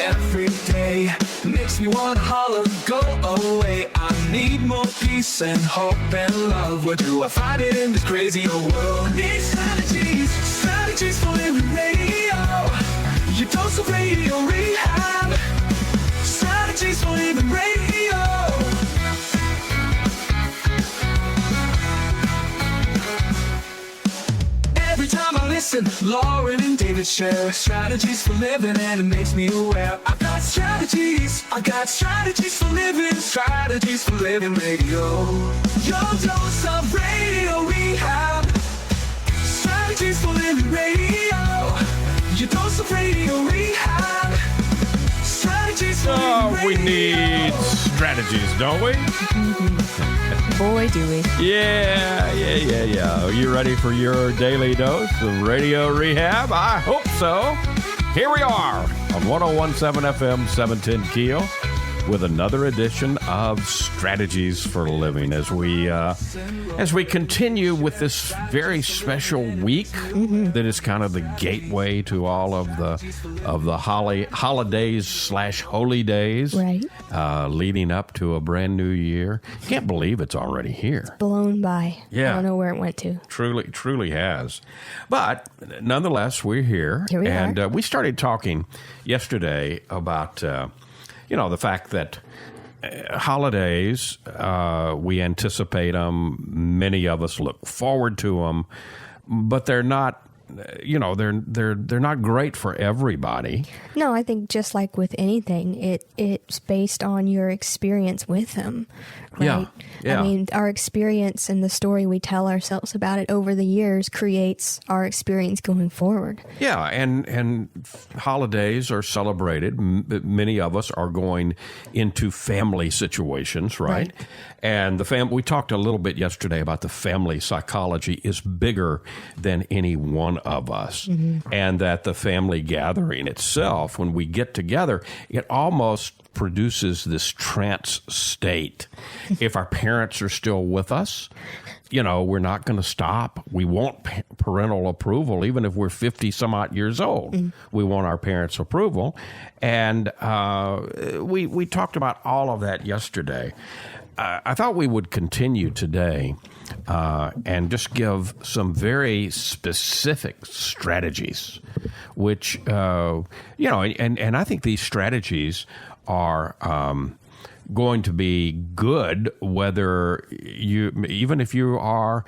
every day. Makes me want to holler, go away. I need more peace and hope and love. Where do I find it in this crazy old world? Need strategies, strategies for living radio. Your dose of radio rehab. Strategies for living radio. Every time I listen, Lauren and David share strategies for living, and it makes me aware. I got strategies for living, strategies for living radio. Your dose of radio rehab. Strategies for living radio. Your dose of radio rehab. Strategies for living radio. We need strategies, don't we? Boy, do we. Yeah. Are you ready for your daily dose of radio rehab? I hope so. Here we are on 101.7 FM, 710 Keel, with another edition of Strategies for Living as we continue with this very special week that is kind of the gateway to all of the holidays / holy days, right? Leading up to a brand new year. Can't believe it's already here. Blown by. Yeah. I don't know where it went to. Truly has. But nonetheless, we're here. Here we are. We started talking yesterday about the fact that holidays, we anticipate them. Many of us look forward to them, but they're not. They're not great for everybody. No, I think just like with anything, it's based on your experience with them, right? Yeah. I mean, our experience and the story we tell ourselves about it over the years creates our experience going forward. Yeah, and holidays are celebrated. Many of us are going into family situations, right? And we talked a little bit yesterday about the family psychology is bigger than any one of us. And that the family gathering itself, when we get together, it almost produces this trance state. If our parents are still with us, we're not going to stop. We want parental approval, even if we're 50 some odd years old. We want our parents' approval. And we talked about all of that yesterday. I thought we would continue today and just give some very specific strategies, which, and I think these strategies are going to be good, whether even if you are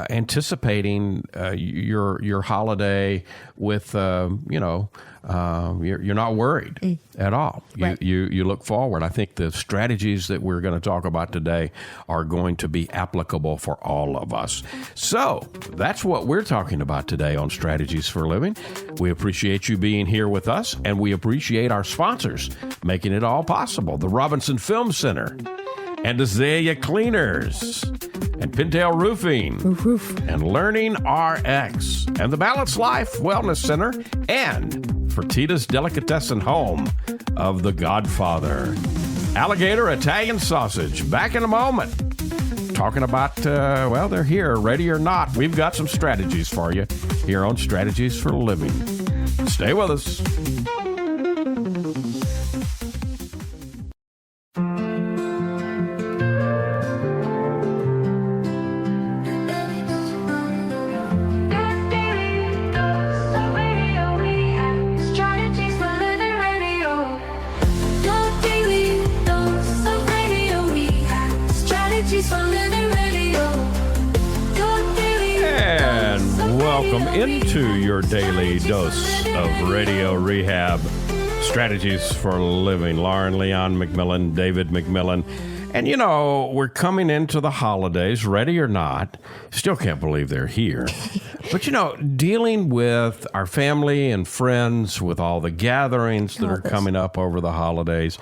anticipating your holiday with, you're not worried at all. Right. You look forward. I think the strategies that we're going to talk about today are going to be applicable for all of us. So that's what we're talking about today on Strategies for Living. We appreciate you being here with us, and we appreciate our sponsors making it all possible. The Robinson Film Center and Azalea Cleaners and Pintail Roofing and Learning RX and the Balance Life Wellness Center and Fertitta's Delicatessen, home of The Godfather. Alligator Italian Sausage. Back in a moment. Talking about, they're here, ready or not. We've got some strategies for you here on Strategies for Living. Stay with us. Welcome into your daily dose of radio rehab, Strategies for Living. Lauren Leon McMillan, David McMillan. And, we're coming into the holidays, ready or not. Still can't believe they're here. But, dealing with our family and friends, with all the gatherings that are coming up over the holidays,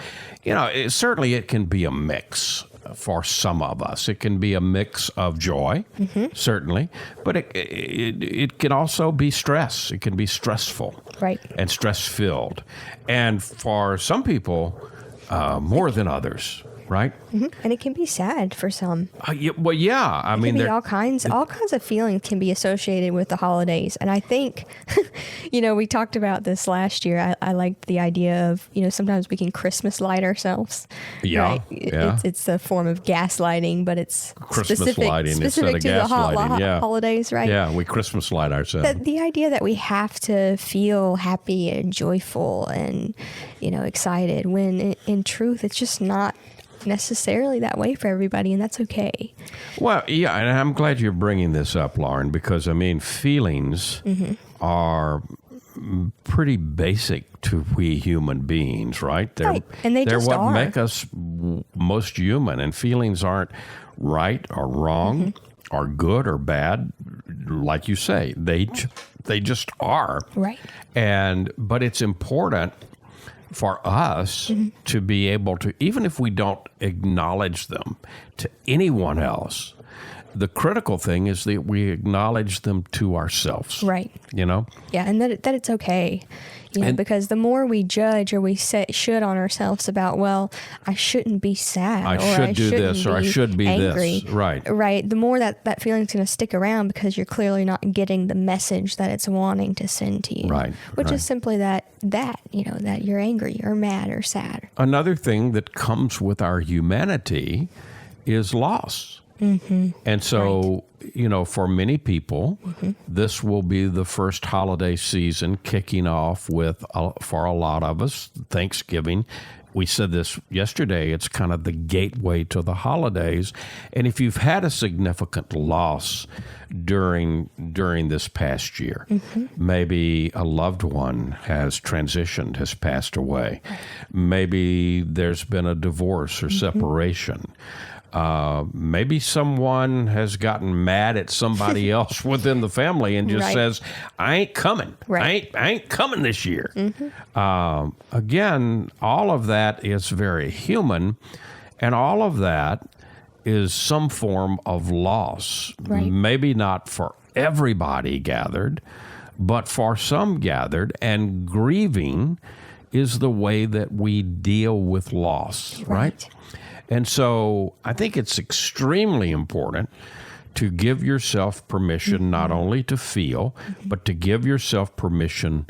certainly it can be a mix. For some of us, it can be a mix of joy, certainly, but it can also be stress. It can be stressful, right, and stress-filled, and for some people, more than others. right? And it can be sad for some. Well, yeah. I mean, Can be all kinds of feelings can be associated with the holidays. And I think, we talked about this last year. I liked the idea of, sometimes we can Christmas light ourselves. Yeah, right? yeah. It's a form of gaslighting, but it's Christmas specific lighting specific instead of to gaslighting. the Yeah. holidays, right? Yeah, we Christmas light ourselves. The idea that we have to feel happy and joyful and, excited, when in truth, it's just not necessarily that way for everybody, and that's okay. Well, yeah, and I'm glad you're bringing this up, Lauren, because, feelings are pretty basic to we human beings, right? Right, and they're just what are. make us most human, and feelings aren't right or wrong or good or bad, like you say. They just are. Right. But it's important for us to be able to, even if we don't acknowledge them to anyone else, the critical thing is that we acknowledge them to ourselves. Right. Yeah, and that it's okay. Because the more we judge or we should on ourselves about, well, I shouldn't be sad, I or should do this, or I should be angry, this. Right. Right. The more that feeling's going to stick around, because you're clearly not getting the message that it's wanting to send to you. Right. Which right. is simply that you're angry or mad or sad. Another thing that comes with our humanity is loss. And so, for many people, this will be the first holiday season kicking off with, for a lot of us, Thanksgiving. We said this yesterday, it's kind of the gateway to the holidays. And if you've had a significant loss during this past year, maybe a loved one has transitioned, has passed away, maybe there's been a divorce or separation. Maybe someone has gotten mad at somebody else within the family and just Right. says, I ain't coming. Right. I ain't coming this year. Again, all of that is very human, and all of that is some form of loss. Right. Maybe not for everybody gathered, but for some gathered, and grieving is the way that we deal with loss, right? And so I think it's extremely important to give yourself permission not only to feel, but to give yourself permission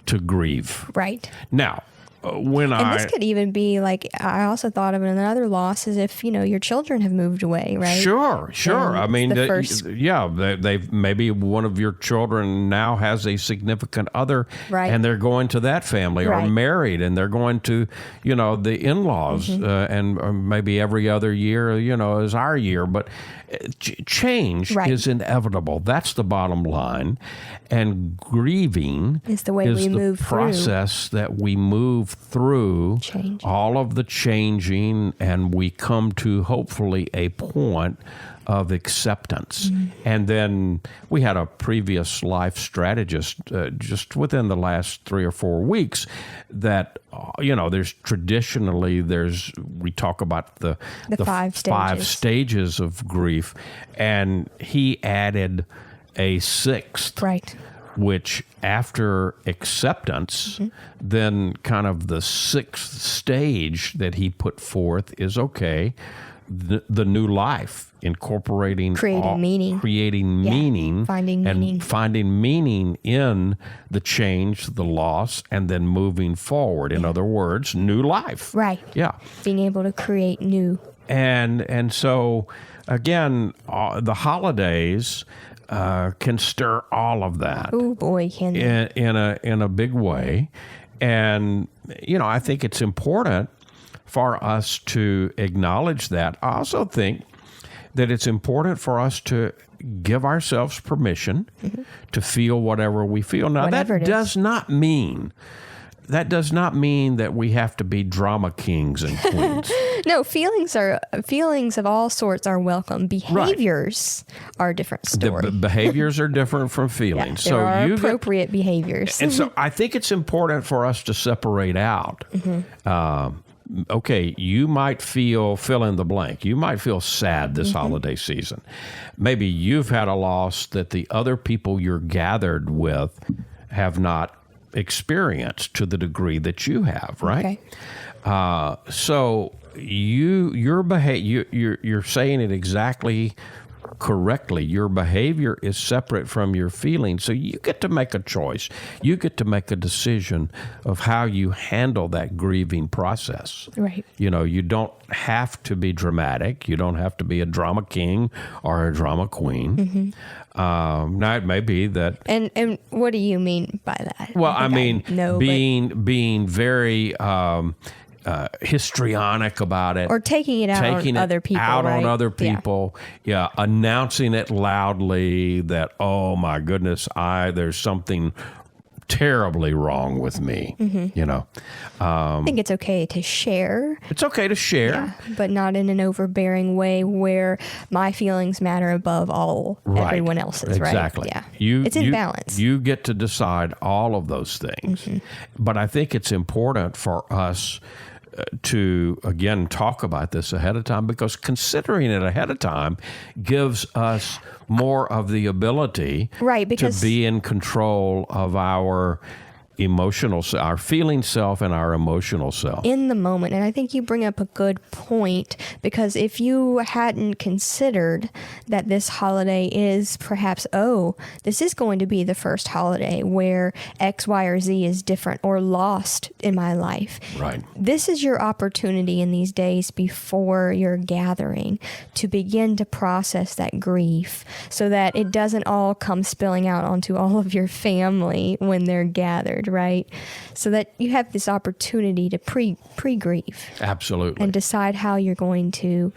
to grieve. Right. Now, And this could even be like, I also thought of another loss is if, your children have moved away, right? Sure. I mean, the first- they've maybe one of your children now has a significant other, Right. and they're going to that family, or Right. married, and they're going to, the in-laws, and maybe every other year, is our year. But change Right. is inevitable. That's the bottom line. And grieving Is the way we move through. process that we move through Change. all of the changing, and we come to hopefully a point of acceptance. And then we had a previous life strategist just within the last 3 or 4 weeks that, we talk about the 5 5 stages. stages of grief, and he added a 6th. Right. Which after acceptance, then kind of the 6th stage that he put forth is, okay, the new life, incorporating Creating meaning. Finding and meaning. finding meaning in the change, the loss, and then moving forward. In other words, new life. Right. Yeah. Being able to create new. And so, again, the holidays can stir all of that. Oh boy, can they? in a big way. And I think it's important for us to acknowledge that. I also think that it's important for us to give ourselves permission to feel whatever we feel. Now, Whatever it that is. does not mean that we have to be drama kings and queens. No, feelings of all sorts are welcome. Behaviors are a different story. Behaviors are different from feelings. There are you get- appropriate behaviors. And so I think it's important for us to separate out. Okay, you might fill in the blank. You might feel sad this holiday season. Maybe you've had a loss that the other people you're gathered with have not experienced to the degree that you have, right? Okay. So you're saying it exactly correctly. Your behavior is separate from your feelings, so you get to make a choice. You get to make a decision of how you handle that grieving process. Right. You don't have to be dramatic. You don't have to be a drama king or a drama queen. Now it may be that. And what do you mean by that? Well, I mean, know, being very histrionic about it, or taking it on other people. Right? On other people. Yeah, announcing it loudly that, oh my goodness, there's something terribly wrong with me. I think it's okay to share. It's okay to share, but not in an overbearing way where my feelings matter above everyone else's. Exactly. Right? Yeah. It's in balance. You get to decide all of those things. But I think it's important for us to, again, talk about this ahead of time, because considering it ahead of time gives us more of the ability to be in control of our our feeling self and our emotional self in the moment. And I think you bring up a good point, because if you hadn't considered that this holiday is perhaps, this is going to be the first holiday where X, Y, or Z is different or lost in my life. Right. This is your opportunity in these days before your gathering to begin to process that grief, so that it doesn't all come spilling out onto all of your family when they're gathered. Right? So that you have this opportunity to pre-grieve. Absolutely. And decide how you're going to,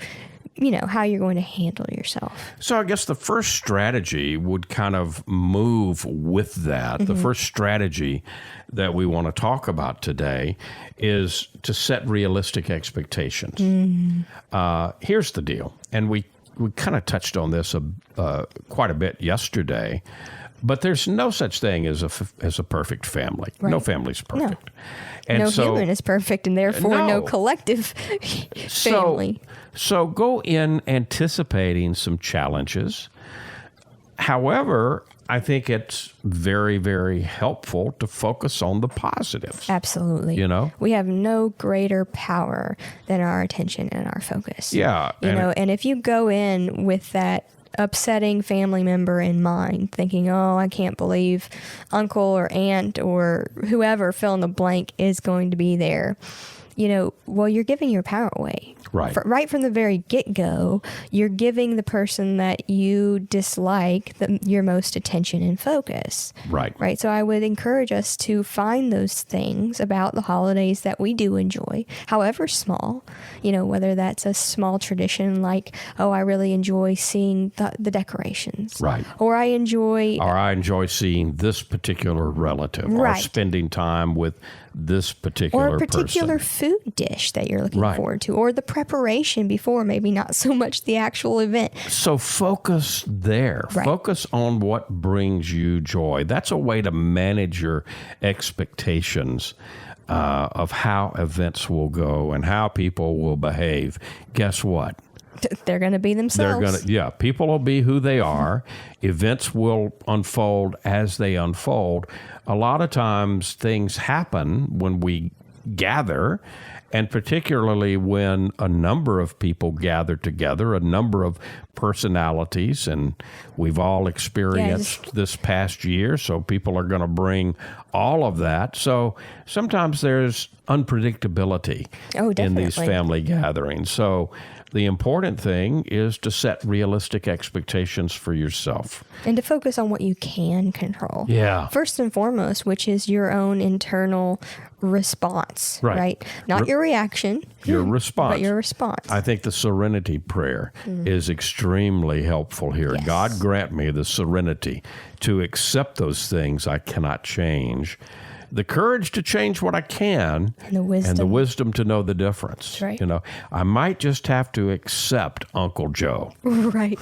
handle yourself. So I guess the first strategy would kind of move with that. The first strategy that we want to talk about today is to set realistic expectations. Here's the deal. And we kind of touched on this quite a bit yesterday. But there's no such thing as a perfect family. Right. No family's perfect. No. And no human is perfect, and therefore no collective family. So go in anticipating some challenges. However, I think it's very, very helpful to focus on the positives. Absolutely. We have no greater power than our attention and our focus. Yeah. And if you go in with that upsetting family member in mind, thinking, I can't believe uncle or aunt or whoever, fill in the blank, is going to be there. You're giving your power away. Right. Right from the very get-go, you're giving the person that you dislike your most attention and focus. Right. Right. So I would encourage us to find those things about the holidays that we do enjoy, however small, whether that's a small tradition like, I really enjoy seeing the decorations. Right. Or I enjoy seeing this particular relative. Right. Or spending time with this particular person. Or a particular food dish that you're looking forward to, or the preparation before, maybe not so much the actual event. So focus there. Right. Focus on what brings you joy. That's a way to manage your expectations of how events will go and how people will behave. Guess what? They're going to be themselves. People will be who they are. Events will unfold as they unfold. A lot of times things happen when we gather, and particularly when a number of people gather together, a number of personalities, and we've all experienced this past year, so people are going to bring all of that. So sometimes there's unpredictability in these family gatherings. So the important thing is to set realistic expectations for yourself. And to focus on what you can control. Yeah. First and foremost, which is your own internal response, right? Not your reaction. Your response. But your response. I think the serenity prayer is extremely helpful here. Yes. God grant me the serenity to accept those things I cannot change, the courage to change what I can, and the wisdom to know the difference. Right. I might just have to accept Uncle Joe, right,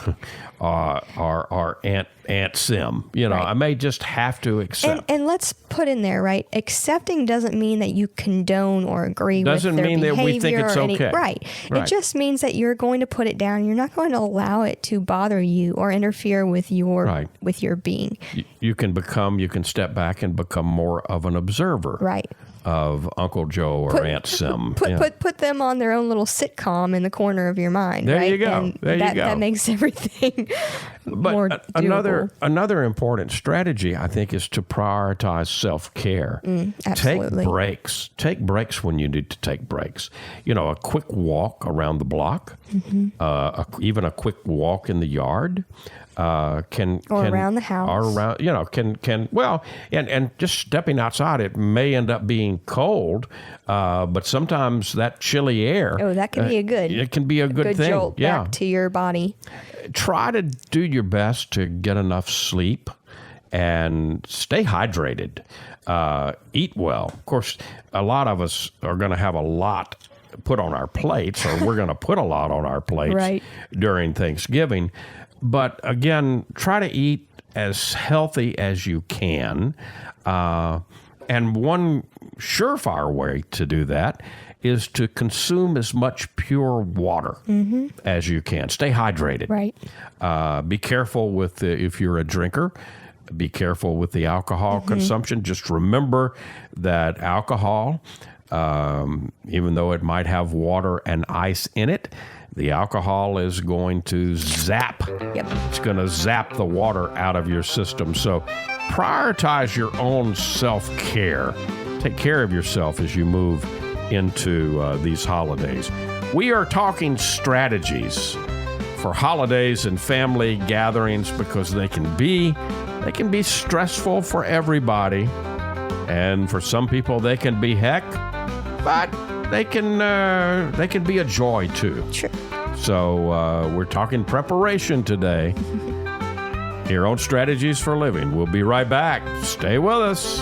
or Aunt Sim. Right. I may just have to accept. And let's put in there, right? Accepting doesn't mean that you condone or agree with their behavior. Doesn't mean that we think it's okay. Right. It just means that you're going to put it down. You're not going to allow it to bother you or interfere with your being. You can step back and become more of an observer. Right. of Uncle Joe or Aunt Sim. Put them on their own little sitcom in the corner of your mind. There right? you go. And there you go. That makes everything more doable. Another important strategy, I think, is to prioritize self-care. Absolutely. Take breaks. Take breaks when you need to take breaks. A quick walk around the block, even a quick walk in the yard. Can around the house, or around, and just stepping outside, it may end up being cold, but sometimes that chilly air, that can be it can be a good thing. Jolt back to your body. Try to do your best to get enough sleep and stay hydrated. Eat well. Of course, a lot of us are going to have a lot put on our plates, or we're going to put a lot on our plates during Thanksgiving. But again, try to eat as healthy as you can. And one surefire way to do that is to consume as much pure water as you can. Stay hydrated. Right. Be careful with if you're a drinker. Be careful with the alcohol consumption. Just remember that alcohol, even though it might have water and ice in it, the alcohol is going to zap. Yep. It's going to zap the water out of your system. So prioritize your own self-care. Take care of yourself as you move into these holidays. We are talking strategies for holidays and family gatherings because they can be stressful for everybody. And for some people, they can be heck, but they can be a joy too. Sure. So we're talking preparation today. Here on Strategies for Living. We'll be right back. Stay with us.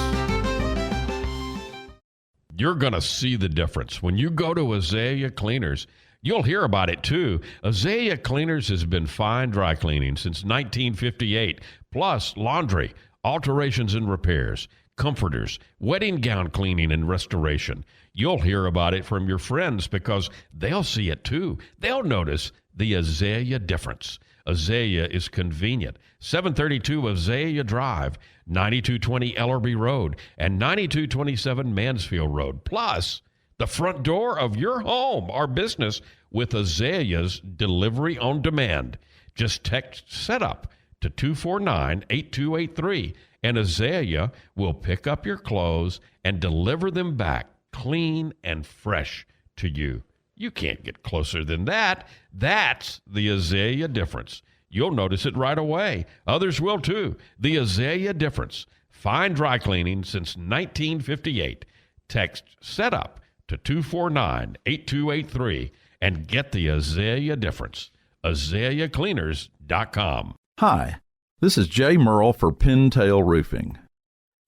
You're going to see the difference. When you go to Azalea Cleaners, you'll hear about it too. Azalea Cleaners has been fine dry cleaning since 1958, plus laundry, alterations and repairs, comforters, wedding gown cleaning and restoration. You'll hear about it from your friends because they'll see it too. They'll notice the Azalea difference. Azalea is convenient. 732 Azalea Drive, 9220 Ellerby Road, and 9227 Mansfield Road. Plus, the front door of your home or business with Azalea's delivery on demand. Just text SETUP to 249-8283, and Azalea will pick up your clothes and deliver them back clean and fresh to you. You can't get closer than that. That's the Azalea difference. You'll notice it right away. Others will too. The Azalea difference. Fine dry cleaning since 1958. Text SETUP to 249-8283 and get the Azalea difference. AzaleaCleaners.com. Hi, this is Jay Merle for Pintail Roofing.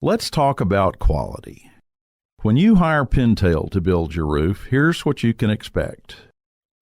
Let's talk about quality. When you hire Pintail to build your roof, here's what you can expect.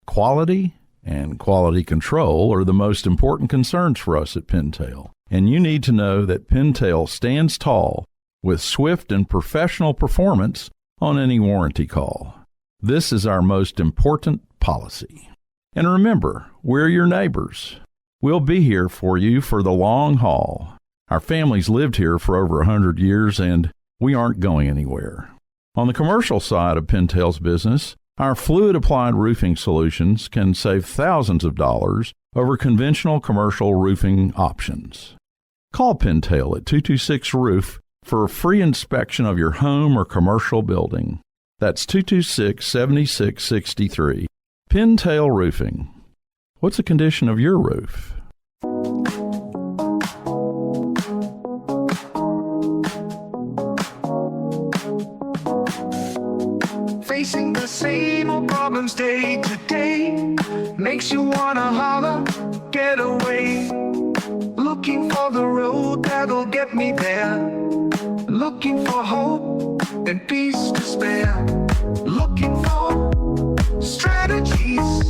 Quality and quality control are the most important concerns for us at Pintail, and you need to know that Pintail stands tall with swift and professional performance on any warranty call. This is our most important policy. And remember, we're your neighbors. We'll be here for you for the long haul. Our family's lived here for over 100 years, and we aren't going anywhere. On the commercial side of Pintail's business, our fluid-applied roofing solutions can save thousands of dollars over conventional commercial roofing options. Call Pintail at 226-ROOF for a free inspection of your home or commercial building. That's 226-7663. Pintail Roofing. What's the condition of your roof? Facing the same old problems day to day makes you wanna holler, get away. Looking for the road that'll get me there. Looking for hope and peace to spare. Looking for strategies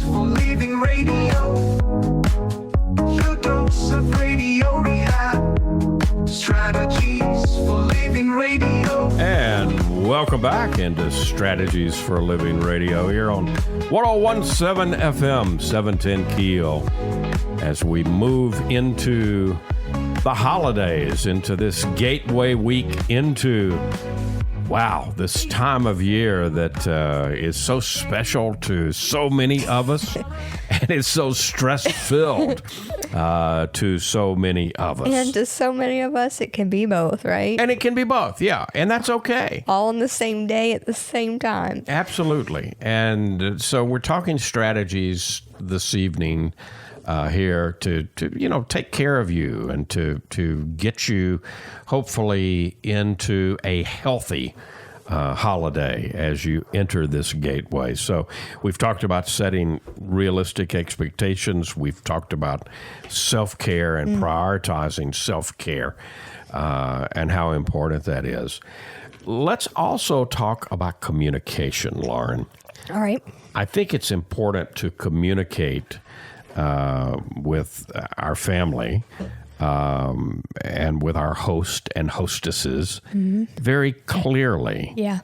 for leaving radio. Your dose of radio rehab. Strategies for living radio. And welcome back into Strategies for Living Radio here on 1017 FM, 710 Keel, as we move into the holidays, into this gateway week into, wow, this time of year that is so special to so many of us and is so stress-filled to so many of us. And to so many of us, it can be both, right? And it can be both, yeah, and that's okay. All on the same day at the same time. Absolutely. And so we're talking strategies this evening here to take care of you and to get you hopefully into a healthy holiday as you enter this gateway. So we've talked about setting realistic expectations. We've talked about self-care and prioritizing self-care and how important that is. Let's also talk about communication, Lauren. All right. I think it's important to communicate with our family and with our host and hostesses very clearly. Yeah.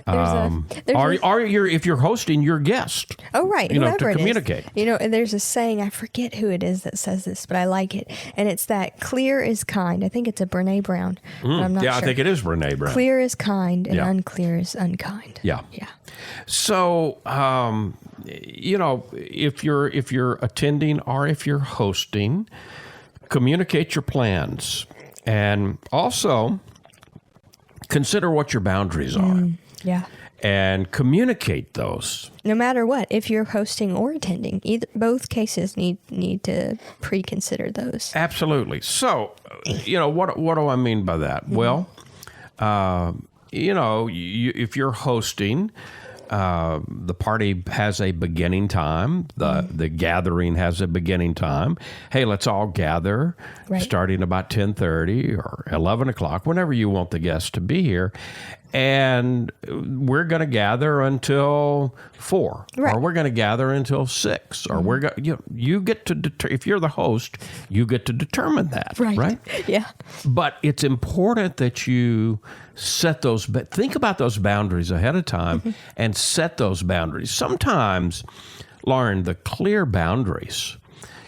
If you're hosting your guest, oh, right. to Whoever it is. communicate. And there's a saying, I forget who it is that says this, but I like it. And it's that clear is kind. I think it's a Brene Brown. But I'm not sure. I think it is Brene Brown. Clear is kind and Yeah. unclear is unkind. Yeah. Yeah. So, if you're attending or if you're hosting, communicate your plans and also consider what your boundaries are Yeah. and communicate those. No matter what, if you're hosting or attending, both cases need to pre-consider those. Absolutely. So, what do I mean by that? Well, if you're hosting, the party has a beginning time. The gathering has a beginning time. Hey, let's all gather Right. starting about 10:30 or 11 o'clock, whenever you want the guests to be here. And we're going to gather until 4, Right. or we're going to gather until 6, or we're going. You get to if you're the host, you get to determine that, right? Yeah. But it's important that you set those. Think about those boundaries ahead of time and set those boundaries. Sometimes, Lauren, the clear boundaries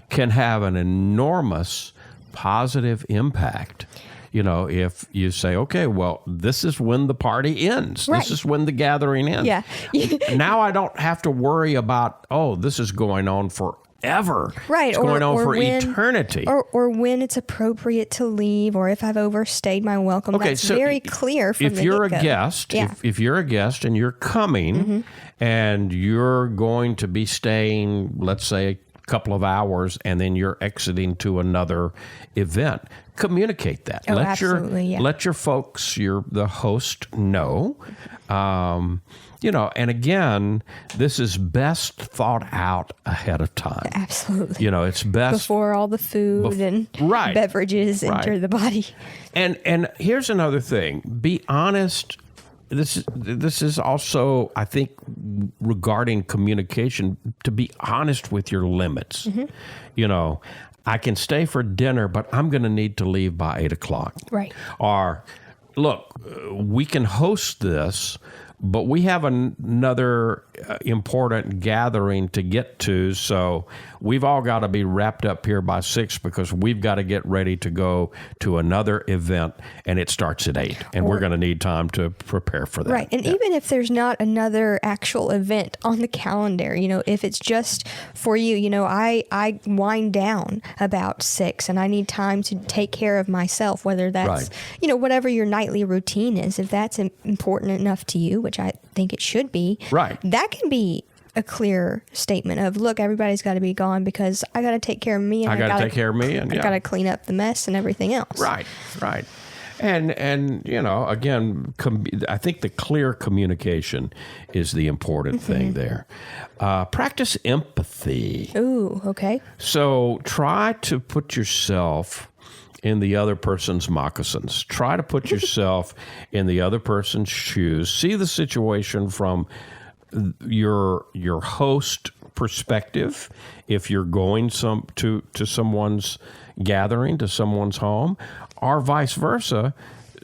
can have an enormous positive impact. If you say, okay, well, this is when the party ends. Right. This is when the gathering ends. Yeah. Now I don't have to worry about, this is going on forever. Right. It's going on for when, eternity. Or when it's appropriate to leave, or if I've overstayed my welcome. Okay, That's so very clear from the if you're a get-go. guest, Yeah. if you're a guest and you're coming and you're going to be staying, let's say, a couple of hours, and then you're exiting to another event, communicate that. Oh, absolutely, yeah. Let your folks, the host, know. And again, this is best thought out ahead of time. Absolutely. It's best Before all the food and Right. beverages enter Right. the body. And here's another thing. Be honest. This is also, I think, regarding communication, to be honest with your limits. I can stay for dinner, but I'm going to need to leave by 8 o'clock. Right. Or, look, we can host this, but we have another important gathering to get to, so we've all got to be wrapped up here by 6 because we've got to get ready to go to another event, and it starts at 8, and we're going to need time to prepare for that. Right. And even if there's not another actual event on the calendar, if it's just for you, I wind down about 6 and I need time to take care of myself, whether that's, whatever your nightly routine is, if that's important enough to you, which I think it should be. Right. That can be a clear statement of, look, everybody's got to be gone because I got to take care of me. And I got to take care of me. And I got to clean up the mess and everything else. Right. And again, I think the clear communication is the important thing there. Practice empathy. Ooh, okay. So try to put yourself in the other person's moccasins. Try to put yourself in the other person's shoes. See the situation from your host perspective. If you're going to someone's gathering, to someone's home, or vice versa,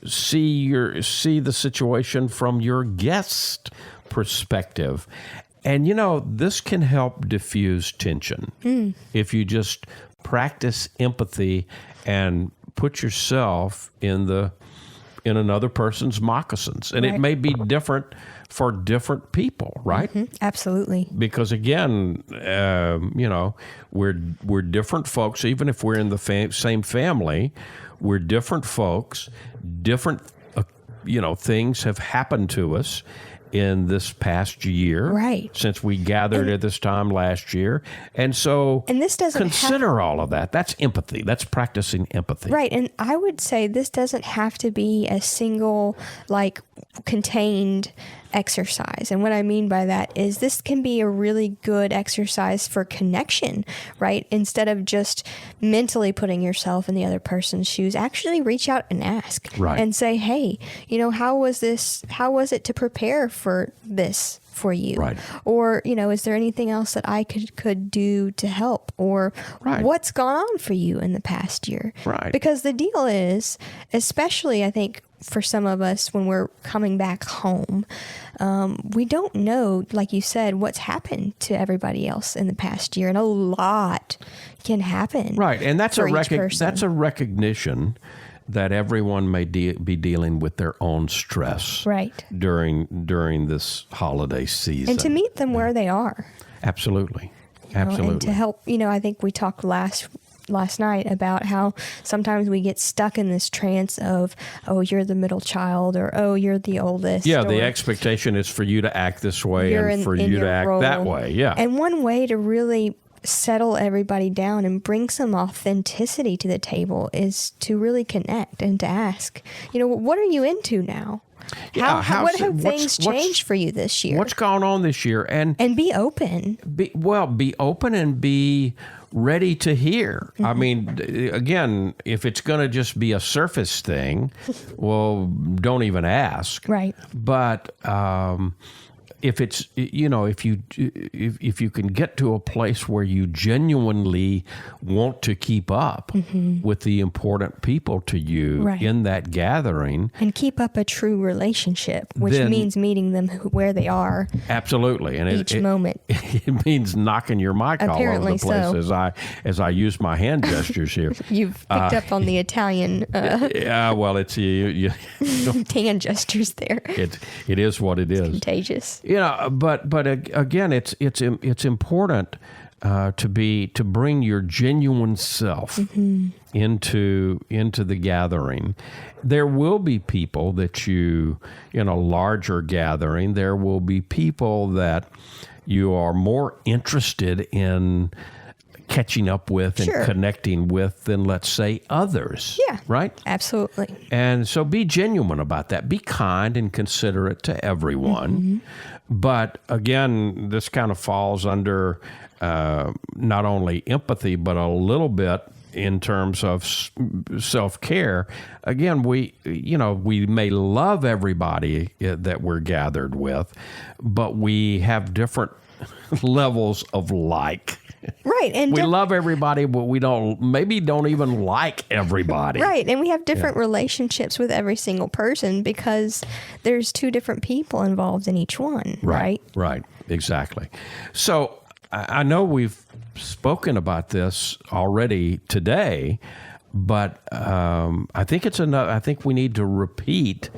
see the situation from your guest perspective. And this can help diffuse tension if you just practice empathy and put yourself in another person's moccasins, and it may be different for different people, right? Absolutely. Because again, we're different folks. Even if we're in the same family, we're different folks. Different, things have happened to us in this past year, right? Since we gathered at this time last year, and this doesn't consider all of that. That's empathy. That's practicing empathy, right? And I would say this doesn't have to be a single, contained exercise. And what I mean by that is this can be a really good exercise for connection, right? Instead of just mentally putting yourself in the other person's shoes, actually reach out and ask, right? And say, hey, how was it to prepare for this for you? Right. Or, is there anything else that I could do to help? Or what's gone on for you in the past year? Right. Because the deal is, especially I think for some of us when we're coming back home, we don't know, like you said, what's happened to everybody else in the past year. And a lot can happen. Right. And that's that's a recognition that everyone may be dealing with their own stress, right, during this holiday season, and to meet them where they are. Absolutely. And to help. I think we talked last night about how sometimes we get stuck in this trance of, oh, you're the middle child, or oh, you're the oldest. Yeah, the expectation is for you to act this way and for you to act that way. Yeah. And one way to really settle everybody down and bring some authenticity to the table is to really connect and to ask, what are you into now? What have things changed for you this year? What's gone on this year? And be open. Be open and be ready to hear. I mean, again, if it's going to just be a surface thing, well, don't even ask. Right. But if it's, if you can get to a place where you genuinely want to keep up with the important people to you in that gathering, and keep up a true relationship, which means meeting them where they are. Absolutely. And each moment. It means knocking your mic Apparently all over the place as I use my hand gestures here. You've picked up on the Italian yeah, well, it's hand gestures there. It is what it is. It's contagious. But again, it's important to bring your genuine self into the gathering. There will be people that in a larger gathering, there will be people that you are more interested in catching up with and connecting with than, let's say, others. Yeah. Right? Absolutely. And so be genuine about that. Be kind and considerate to everyone. But again, this kind of falls under not only empathy, but a little bit in terms of self-care. Again, we may love everybody that we're gathered with, but we have different levels of like. Right. And we love everybody, but we don't even like everybody. Right. And we have different relationships with every single person because there's two different people involved in each one. Right. Right. Exactly. So I know we've spoken about this already today, but I think we need to repeat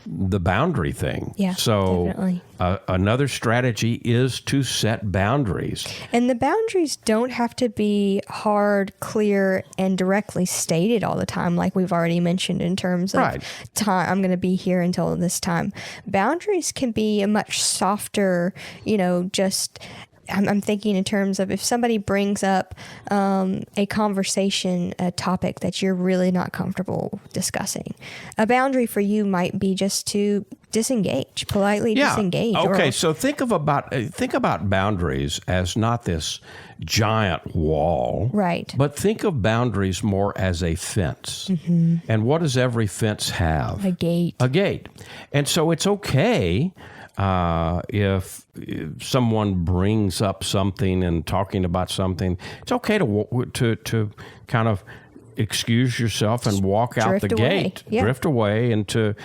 the boundary thing. Yeah, so definitely. Another strategy is to set boundaries. And the boundaries don't have to be hard, clear, and directly stated all the time, like we've already mentioned in terms of time. I'm going to be here until this time. Boundaries can be a much softer, just... I'm thinking in terms of if somebody brings up a conversation, a topic that you're really not comfortable discussing. A boundary for you might be just to disengage, politely disengage. Okay, so think about boundaries as not this giant wall. Right. But think of boundaries more as a fence. And what does every fence have? A gate. A gate. And so it's okay if someone brings up something and talking about something, it's okay to kind of excuse yourself and walk out the gate, drift away into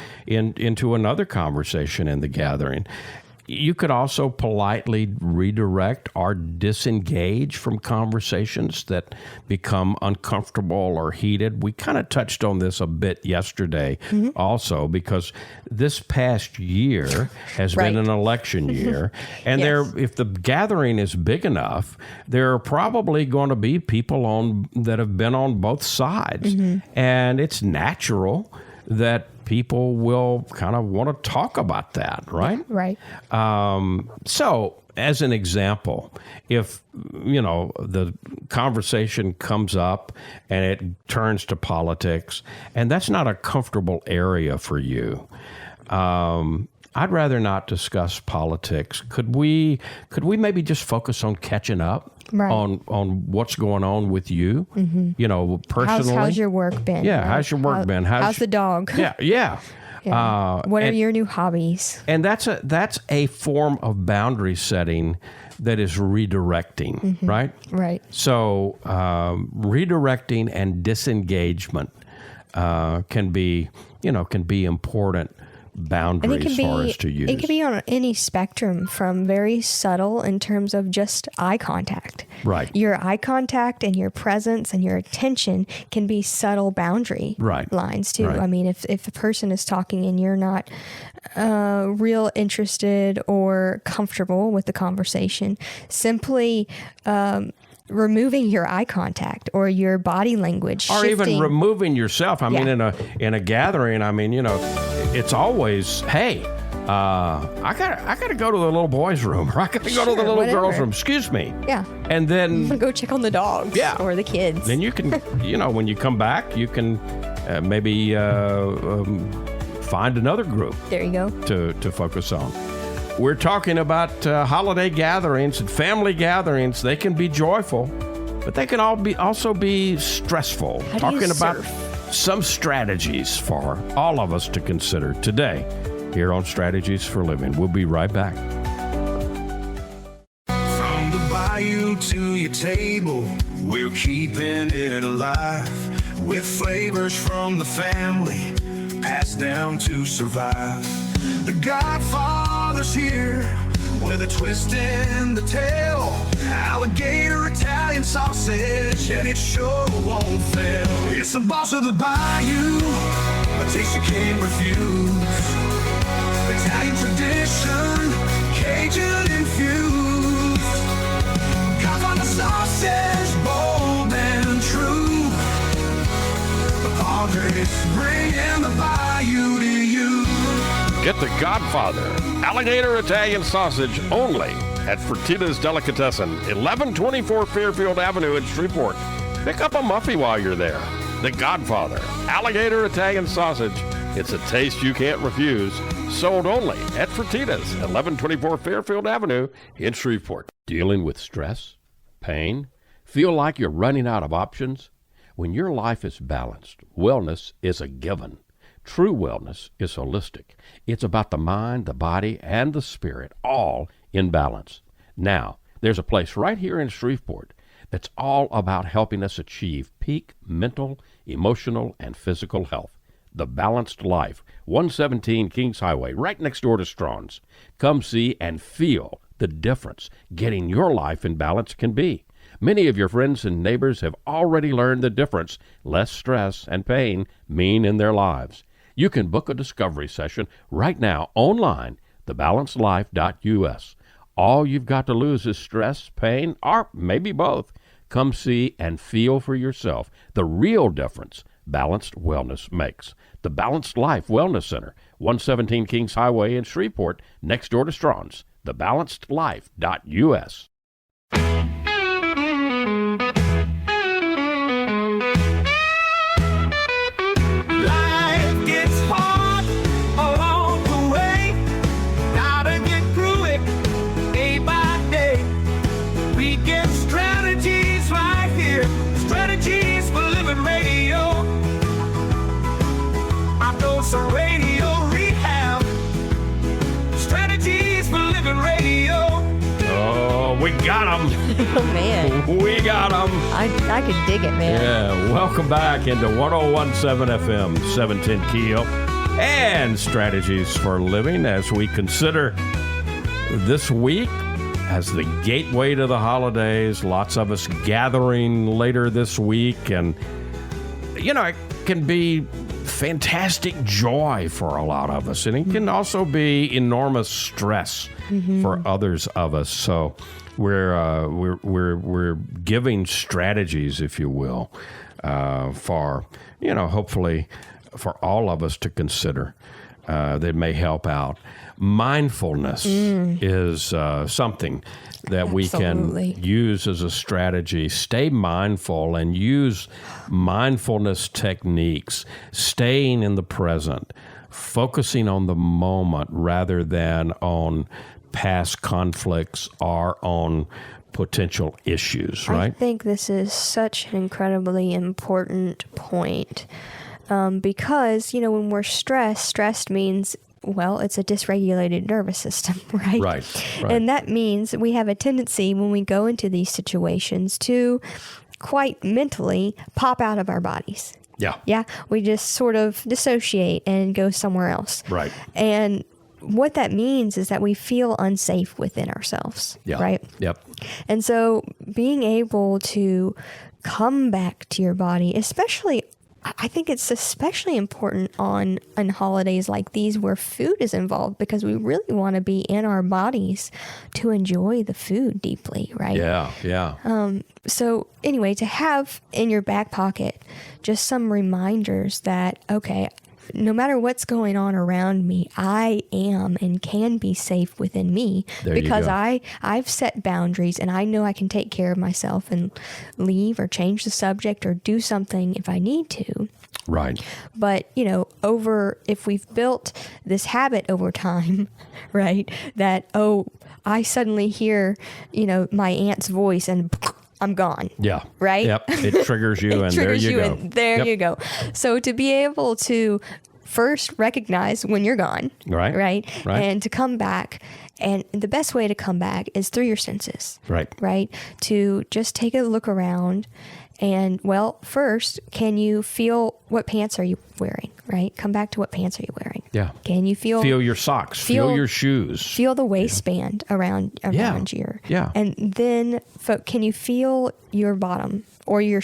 another conversation in the gathering. you could also politely redirect or disengage from conversations that become uncomfortable or heated. We kind of touched on this a bit yesterday also, because this past year has been an election year. And if the gathering is big enough, there are probably going to be people that have been on both sides. And it's natural that people will kind of want to talk about that, right? Right. So, as an example, if, the conversation comes up and it turns to politics, and that's not a comfortable area for you, I'd rather not discuss politics. Could we maybe just focus on catching up? Right. On what's going on with you, personally. How's your work been? Yeah, right? how's your work been? How's the dog? Yeah. What are your new hobbies? And that's a form of boundary setting that is redirecting, right? Right. So redirecting and disengagement can be important boundaries for us to use. It can be on any spectrum, from very subtle in terms of just eye contact. Right. Your eye contact and your presence and your attention can be subtle boundary lines too. Right. I mean, if a person is talking and you're not real interested or comfortable with the conversation, simply removing your eye contact or your body language, or shifting. even removing yourself. I mean, in a gathering, it's always, hey, I gotta go to the little boys' room, or I gotta go to the little girls' room. Excuse me. Yeah. And then go check on the dogs. Or the kids. Then you can, when you come back, you can maybe find another group. There you go. To focus on. We're talking about holiday gatherings and family gatherings. They can be joyful, but they can also be stressful. Talking about some strategies for all of us to consider today here on Strategies for Living. We'll be right back. From the bayou to your table, we're keeping it alive with flavors from the family, passed down to survive. The Godfather's here with a twist in the tail. Alligator Italian sausage, and it sure won't fail. It's the boss of the bayou, a taste you can't refuse. Italian tradition, Cajun infused. Godfather sausage, bold and true. The Padres bringing the bayou to you. Get the Godfather Alligator Italian Sausage only at Fertitta's Delicatessen, 1124 Fairfield Avenue in Shreveport. Pick up a muffy while you're there. The Godfather Alligator Italian Sausage. It's a taste you can't refuse. Sold only at Fertitta's, 1124 Fairfield Avenue in Shreveport. Dealing with stress, pain, feel like you're running out of options? When your life is balanced, wellness is a given. True wellness is holistic. It's about the mind, the body, and the spirit, all in balance. Now, there's a place right here in Shreveport that's all about helping us achieve peak mental, emotional, and physical health. The Balanced Life, 117 Kings Highway, right next door to Strawn's. Come see and feel the difference getting your life in balance can be. Many of your friends and neighbors have already learned the difference less stress and pain mean in their lives. You can book a discovery session right now online, thebalancedlife.us. All you've got to lose is stress, pain, or maybe both. Come see and feel for yourself the real difference balanced wellness makes. The Balanced Life Wellness Center, 117 Kings Highway in Shreveport, next door to Strawn's, thebalancedlife.us. Some radio rehab, strategies for living radio. Oh, we got them. Oh, man. We got them. I could dig it, man. Yeah, welcome back into 101.7 FM, 710 Keel, and Strategies for Living as we consider this week, as the gateway to the holidays, lots of us gathering later this week. And, it can be fantastic joy for a lot of us. And it can also be enormous stress for others of us. So we're giving strategies, if you will, for, hopefully for all of us to consider that may help out. Mindfulness is something that we can use as a strategy. Stay mindful and use mindfulness techniques, staying in the present, focusing on the moment rather than on past conflicts or on potential issues, right? I think this is such an incredibly important point because, when we're stressed means, well, it's a dysregulated nervous system, right? Right. And that means we have a tendency when we go into these situations to quite mentally pop out of our bodies. Yeah. Yeah. We just sort of dissociate and go somewhere else. Right. And what that means is that we feel unsafe within ourselves. Yeah. Right. Yep. And so being able to come back to your body, I think it's especially important on holidays like these where food is involved, because we really want to be in our bodies to enjoy the food deeply, right? Yeah. So anyway, to have in your back pocket just some reminders that, okay, no matter what's going on around me, I am and can be safe within me because I've set boundaries and I know I can take care of myself and leave or change the subject or do something if I need to. Right. But, if we've built this habit over time, right, that, I suddenly hear, my aunt's voice and I'm gone. Yeah. Right? Yep. It triggers you and there you go. And there you go. So to be able to first recognize when you're gone. Right. And to come back. And the best way to come back is through your senses. Right. To just take a look around. And, well, first, can you feel what pants are you wearing, right? Come back to what pants are you wearing. Yeah. Can you feel your socks, feel your shoes. Feel the waistband around your. Yeah. And then can you feel your bottom or your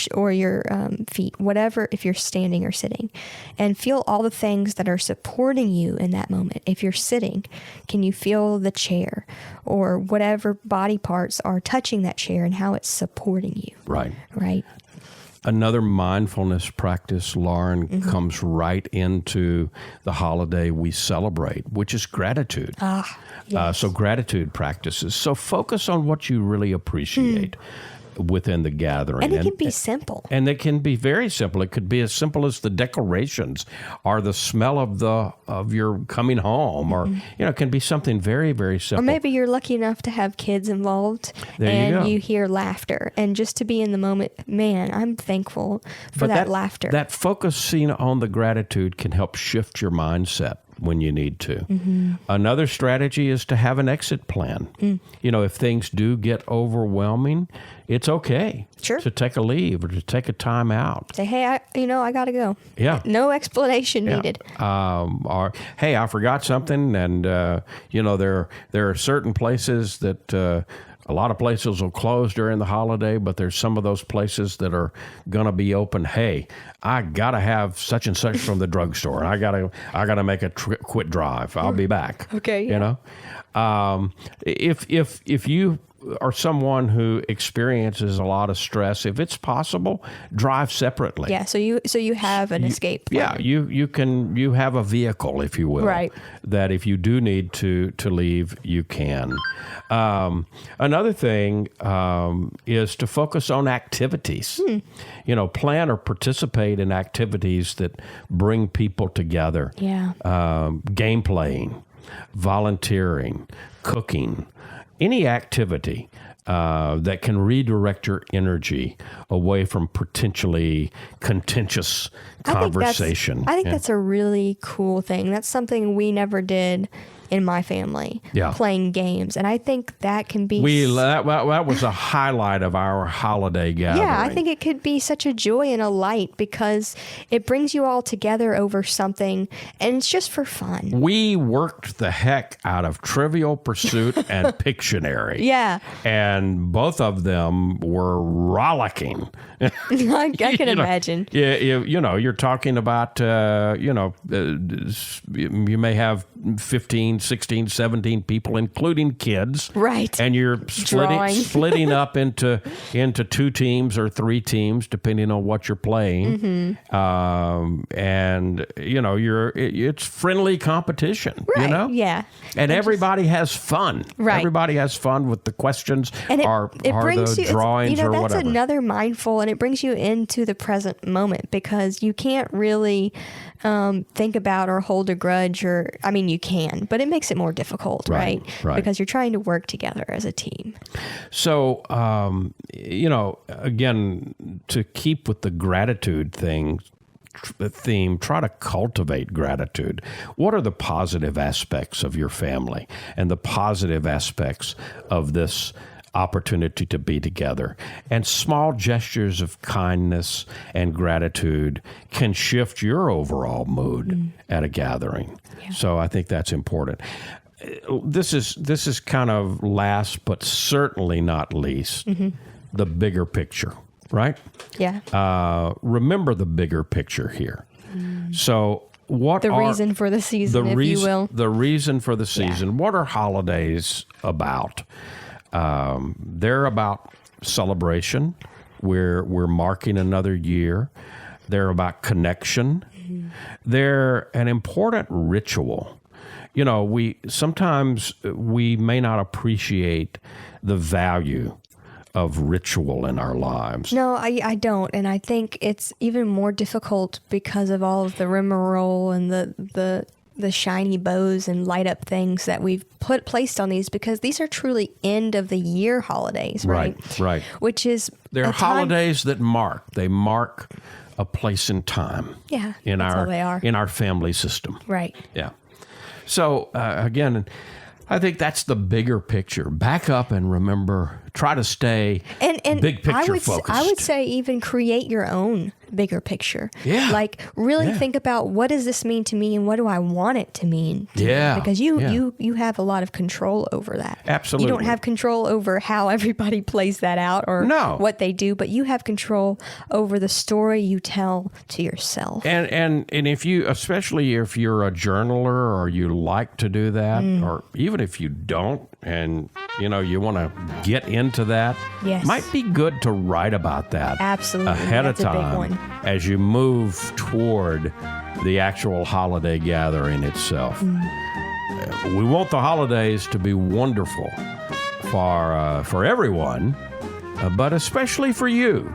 feet, whatever, if you're standing or sitting, and feel all the things that are supporting you in that moment. If you're sitting, can you feel the chair or whatever body parts are touching that chair and how it's supporting you? Right. Another mindfulness practice, Lauren, comes right into the holiday we celebrate, which is gratitude. Yes. So gratitude practices. So focus on what you really appreciate within the gathering. And it can be simple. And it can be very simple. It could be as simple as the decorations or the smell of your coming home, or it can be something very, very simple. Or maybe you're lucky enough to have kids involved and you hear laughter, and just to be in the moment, man, I'm thankful for that laughter. That focusing on the gratitude can help shift your mindset when you need to. Another strategy is to have an exit plan. If things do get overwhelming, it's okay to take a leave or to take a time out. Say, hey, I got to go. Yeah. No explanation needed. Or, hey, I forgot something. And, there are certain places that a lot of places will close during the holiday, but there's some of those places that are going to be open. Hey, I got to have such and such from the drugstore. I got to make a quick drive. I'll be back. Okay. Yeah. If you are someone who experiences a lot of stress, if it's possible, drive separately. Yeah. So you have an escape plan. Yeah. You have a vehicle, if you will. Right. That if you do need to leave, you can. Another thing is to focus on activities. Plan or participate in activities that bring people together. Yeah. Game playing, volunteering, cooking, any activity that can redirect your energy away from potentially contentious conversation. I think that's a really cool thing. That's something we never did in my family, Yeah. playing games. And I think that can be... That was a highlight of our holiday gathering. Yeah, I think it could be such a joy and a light because it brings you all together over something, and it's just for fun. We worked the heck out of Trivial Pursuit and Pictionary. Yeah. And both of them were rollicking. I can imagine. Yeah, you're talking about, you may have 15, 16, 17 people, including kids. Right. And you're Drawing. splitting up into 2 teams or 3 teams, depending on what you're playing. And, it's friendly competition, Right. Yeah. And everybody has fun. Right. Everybody has fun with the questions And or the drawings or that's whatever. another mindful, and it brings you into the present moment because you can't really think about or hold a grudge you can, but it makes it more difficult, right? Right. Because you're trying to work together as a team. So, again, to keep with the gratitude theme, try to cultivate gratitude. What are the positive aspects of your family and the positive aspects of this opportunity to be together? And small gestures of kindness and gratitude can shift your overall mood at a gathering. Yeah. So I think that's important. This is kind of last, but certainly not least, the bigger picture, right? Yeah. Remember the bigger picture here. So what are reason for the season, if you will. The reason for the season. Yeah. What are holidays about? They're about celebration. We're marking another year. They're about connection. They're an important ritual. Sometimes we may not appreciate the value of ritual in our lives. No, I don't. And I think it's even more difficult because of all of the rigmarole and the shiny bows and light up things that we've placed on these, because these are truly end of the year holidays, right? Right. Which is They're holidays that mark a place in time. Yeah, in that's how they are. In our family system. Right. Yeah. So again, I think that's the bigger picture. Back up and remember. Try to stay big picture focused. I would say even create your own bigger picture. Yeah. Like really think about, what does this mean to me and what do I want it to mean to me? Because you have a lot of control over that. Absolutely. You don't have control over how everybody plays that out or what they do, but you have control over the story you tell to yourself. And if you, especially if you're a journaler or you like to do that, or even if you don't, and you want to get into that, might be good to write about that ahead of time, a big one. As you move toward the actual holiday gathering itself. We want the holidays to be wonderful for everyone, but especially for you.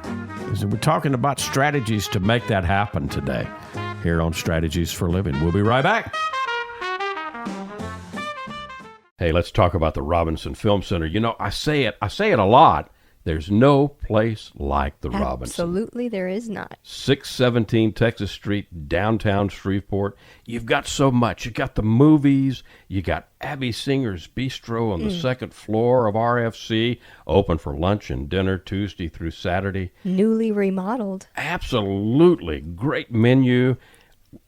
We're talking about strategies to make that happen today here on Strategies for Living. We'll be right back. Hey, let's talk about the Robinson Film Center. I say it a lot. There's no place like the Robinson. Absolutely, there is not. 617 Texas Street, downtown Shreveport. You've got so much. You got the movies. You got Abby Singer's Bistro on the second floor of RFC, open for lunch and dinner Tuesday through Saturday. Newly remodeled. Absolutely. Great menu.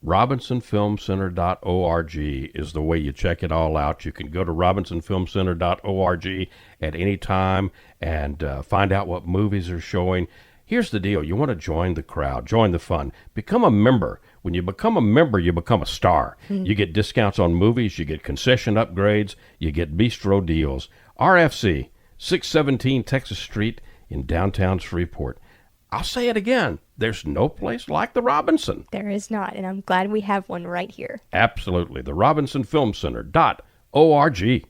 RobinsonFilmCenter.org is the way you check it all out. You can go to RobinsonFilmCenter.org at any time and find out what movies are showing. Here's the deal. You want to join the crowd, join the fun, become a member. When you become a member, you become a star. You get discounts on movies, you get concession upgrades, you get bistro deals. RFC, 617 Texas Street in downtown Shreveport. I'll say it again. There's no place like the Robinson. There is not, and I'm glad we have one right here. Absolutely. The RobinsonFilmCenter.org.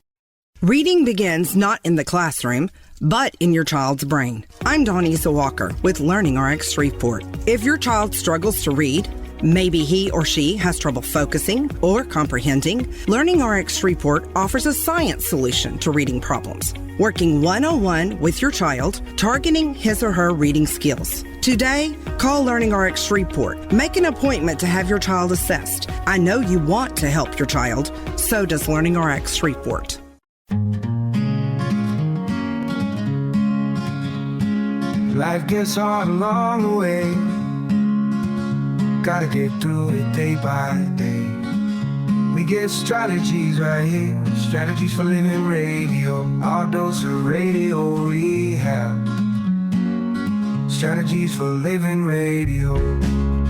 Reading begins not in the classroom, but in your child's brain. I'm Donisa Walker with Learning RX Shreveport. If your child struggles to read, maybe he or she has trouble focusing or comprehending, Learning RX Shreveport offers a science solution to reading problems, working one-on-one with your child, targeting his or her reading skills. Today, call Learning RX Shreveport. Make an appointment to have your child assessed. I know you want to help your child. So does Learning RX Shreveport. Life gets hard along the way. Gotta get through it day by day. We get strategies right here. Strategies for living radio. Our dose of radio rehab. Strategies for living radio.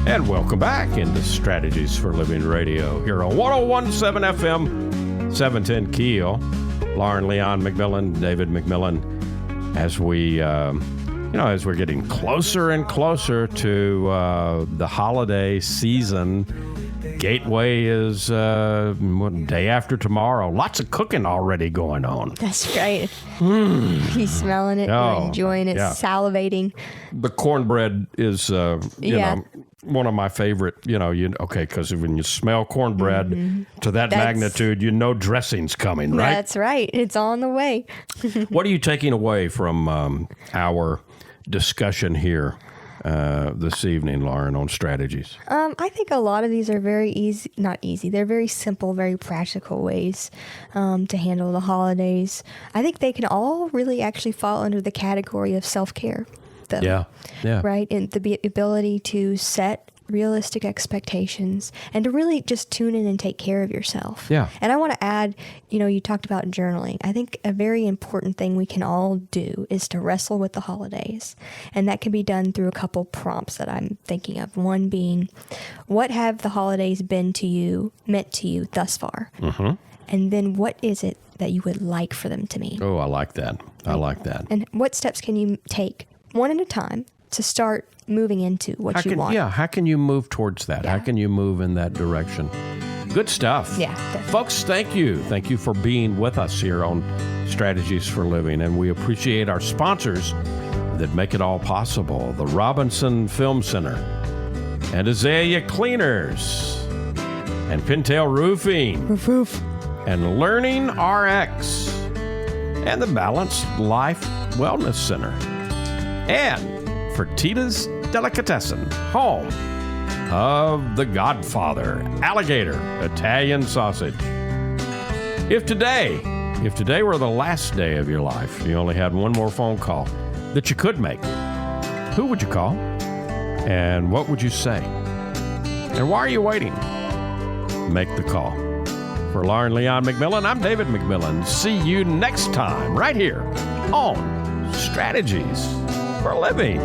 And welcome back into Strategies for Living Radio here on 101.7 FM, 710 Keel. Lauren Leon McMillan, David McMillan, as we, as we're getting closer and closer to the holiday season. Gateway is day after tomorrow. Lots of cooking already going on. That's right. You're smelling it, you're enjoying it, yeah. Salivating. The cornbread is, one of my favorite, because when you smell cornbread to that magnitude, dressing's coming, right? That's right. It's on the way. What are you taking away from our discussion here this evening, Lauren, on strategies? I think a lot of these are very easy, not easy. They're very simple, very practical ways to handle the holidays. I think they can all really actually fall under the category of self-care, though. Yeah. Right? And the ability to set realistic expectations and to really just tune in and take care of yourself. Yeah. And I want to add, you talked about journaling. I think a very important thing we can all do is to wrestle with the holidays. And that can be done through a couple prompts that I'm thinking of. One being, what have the holidays meant to you thus far? Mm-hmm. And then what is it that you would like for them to mean? Oh, I like that. I like that. And what steps can you take one at a time to start moving into what you want? Yeah, how can you move towards that? Yeah. How can you move in that direction? Good stuff. Yeah, definitely. Folks, thank you. Thank you for being with us here on Strategies for Living. And we appreciate our sponsors that make it all possible. The Robinson Film Center and Azalea Cleaners and Pintail Roofing and Learning RX and the Balanced Life Wellness Center and Fertitta's Delicatessen, home of The Godfather, Alligator Italian Sausage. If today were the last day of your life, you only had one more phone call that you could make, who would you call? And what would you say? And why are you waiting? Make the call. For Lauren Leon McMillan, I'm David McMillan. See you next time right here on Strategies for Living.